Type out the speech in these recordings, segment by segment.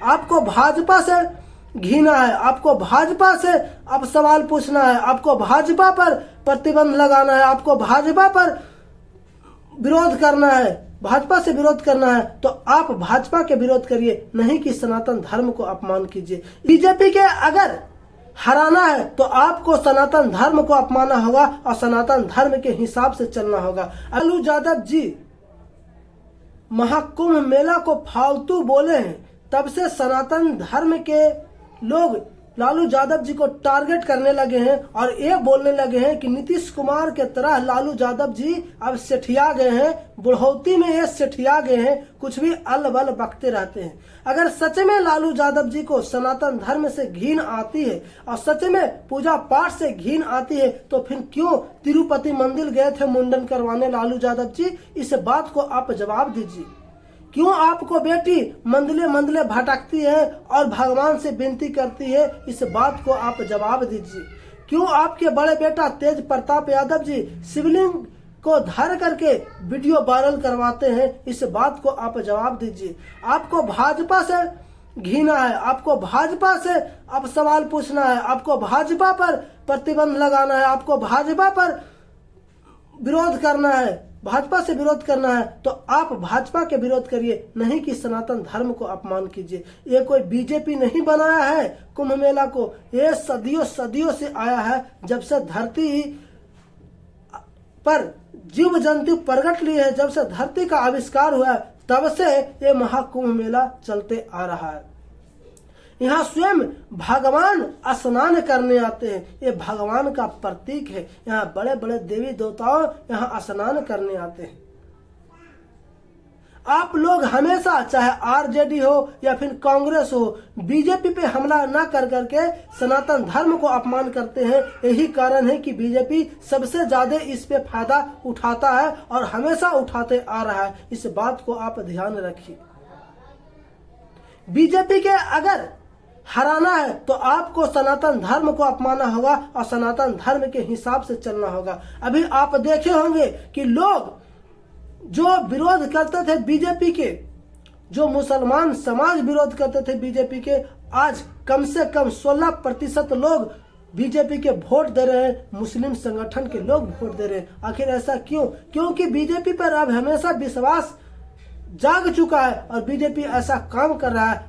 आपको भाजपा से घिना है, आपको भाजपा से अब सवाल पूछना है, आपको भाजपा पर प्रतिबंध लगाना है, आपको भाजपा पर विरोध करना है, भाजपा से विरोध करना है, तो आप भाजपा के विरोध करिए, नहीं कि सनातन धर्म को अपमान कीजिए। बीजेपी के अगर हराना है तो आपको सनातन धर्म को अपमाना होगा और सनातन धर्म के हिसाब से चलना होगा। लालू यादव जी महाकुंभ मेला को फालतू बोले हैं, तब से सनातन धर्म के लोग लालू यादव जी को टारगेट करने लगे हैं और ये बोलने लगे हैं कि नीतीश कुमार के तरह लालू यादव जी अब सेठिया गए हैं, बुढ़ौती में ये सेठिया गए हैं, कुछ भी अल बल बकते रहते हैं। अगर सच में लालू यादव जी को सनातन धर्म से घिन आती है और सच में पूजा पाठ से घिन आती है तो फिर क्यों तिरुपति मंदिर गए थे मुंडन करवाने लालू यादव जी? इस बात को आप जवाब दीजिए। क्यों आपको बेटी मंदिले मंदिले भटकती है और भगवान से विनती करती है? इस बात को आप जवाब दीजिए। क्यों आपके बड़े बेटा तेज प्रताप यादव जी शिवलिंग को धर करके वीडियो वायरल करवाते हैं? इस बात को आप जवाब दीजिए। आपको भाजपा से घिना है, आपको भाजपा से अब सवाल पूछना है, आपको भाजपा पर प्रतिबंध लगाना है, आपको भाजपा पर विरोध करना है, भाजपा से विरोध करना है, तो आप भाजपा के विरोध करिए, नहीं कि सनातन धर्म को अपमान कीजिए। ये कोई बीजेपी नहीं बनाया है कुंभ मेला को, ये सदियों सदियों से आया है। जब से धरती पर जीव जंतु प्रकट लिए है, जब से धरती का आविष्कार हुआ है, तब से ये महाकुंभ मेला चलते आ रहा है। यहाँ स्वयं भगवान स्नान करने आते हैं, ये भगवान का प्रतीक है। यहाँ बड़े बड़े देवी देवताओं यहाँ स्नान करने आते हैं। आप लोग हमेशा चाहे आरजेडी हो या फिर कांग्रेस हो, बीजेपी पे हमला न कर करके सनातन धर्म को अपमान करते हैं। यही कारण है कि बीजेपी सबसे ज्यादा इस पे फायदा उठाता है और हमेशा उठाते आ रहा है। इस बात को आप ध्यान रखिए। बीजेपी के अगर हराना है तो आपको सनातन धर्म को अपमाना होगा और सनातन धर्म के हिसाब से चलना होगा। अभी आप देखे होंगे कि लोग जो विरोध करते थे बीजेपी के, जो मुसलमान समाज विरोध करते थे बीजेपी के, आज कम से कम 16% लोग बीजेपी के वोट दे रहे हैं, मुस्लिम संगठन के लोग वोट दे रहे हैं। आखिर ऐसा क्यों? क्योंकि बीजेपी पर अब हमेशा विश्वास जाग चुका है और बीजेपी ऐसा काम कर रहा है,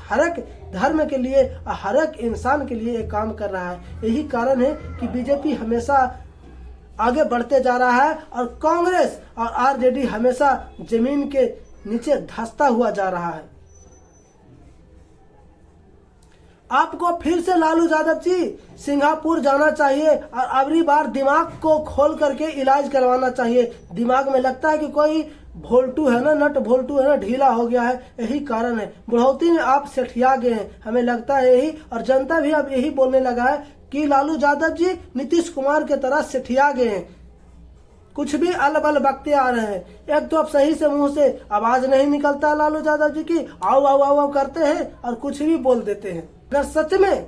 हर एक धर्म के लिए, हर एक इंसान के लिए काम कर रहा है। यही कारण है कि बीजेपी हमेशा आगे बढ़ते जा रहा है और कांग्रेस और आरजेडी हमेशा जमीन के नीचे धंसता हुआ जा रहा है। आपको फिर से लालू यादव जी सिंगापुर जाना चाहिए और अगली बार दिमाग को खोल करके इलाज करवाना चाहिए। दिमाग में लगता है कि कोई भोल्टू है ना, नट भोल्टू है ना, ढीला हो गया है। यही कारण है, बुढ़ौती में आप सेठिया गए हैं, हमें लगता है यही। और जनता भी अब यही बोलने लगा है कि लालू यादव जी नीतीश कुमार के तरह सेठिया गए हैं, कुछ भी अलबल बकते आ रहे हैं। एक तो अब सही से मुंह से आवाज नहीं निकलता लालू यादव जी की, आओ आओ आओ करते हैं और कुछ भी बोल देते हैं। अगर सच में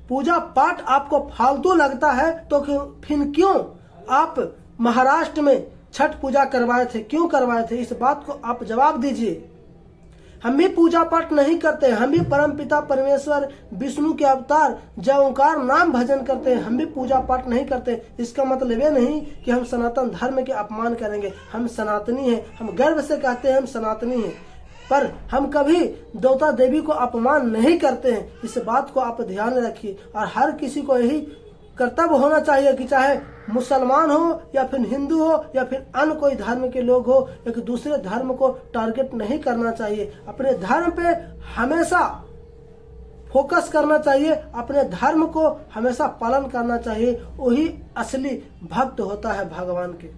पूजा पाठ आपको फालतू लगता है तो फिर क्यों आप महाराष्ट्र में छठ पूजा करवाए थे? क्यों करवाए थे? इस बात को आप जवाब दीजिए। हम भी पूजा पाठ नहीं करते, हम भी परमपिता परमेश्वर विष्णु के अवतार जय ओंकार नाम भजन करते हैं, हम भी पूजा पाठ नहीं करते। इसका मतलब ये नहीं कि हम सनातन धर्म के अपमान करेंगे। हम सनातनी हैं, हम गर्व से कहते हैं हम सनातनी हैं, पर हम कभी देवता देवी को अपमान नहीं करते हैं। इस बात को आप ध्यान रखिए। और हर किसी को यही कर्तव्य होना चाहिए कि चाहे मुसलमान हो या फिर हिंदू हो या फिर अन्य कोई धर्म के लोग हो, एक दूसरे धर्म को टारगेट नहीं करना चाहिए। अपने धर्म पे हमेशा फोकस करना चाहिए, अपने धर्म को हमेशा पालन करना चाहिए। वही असली भक्त होता है भगवान के।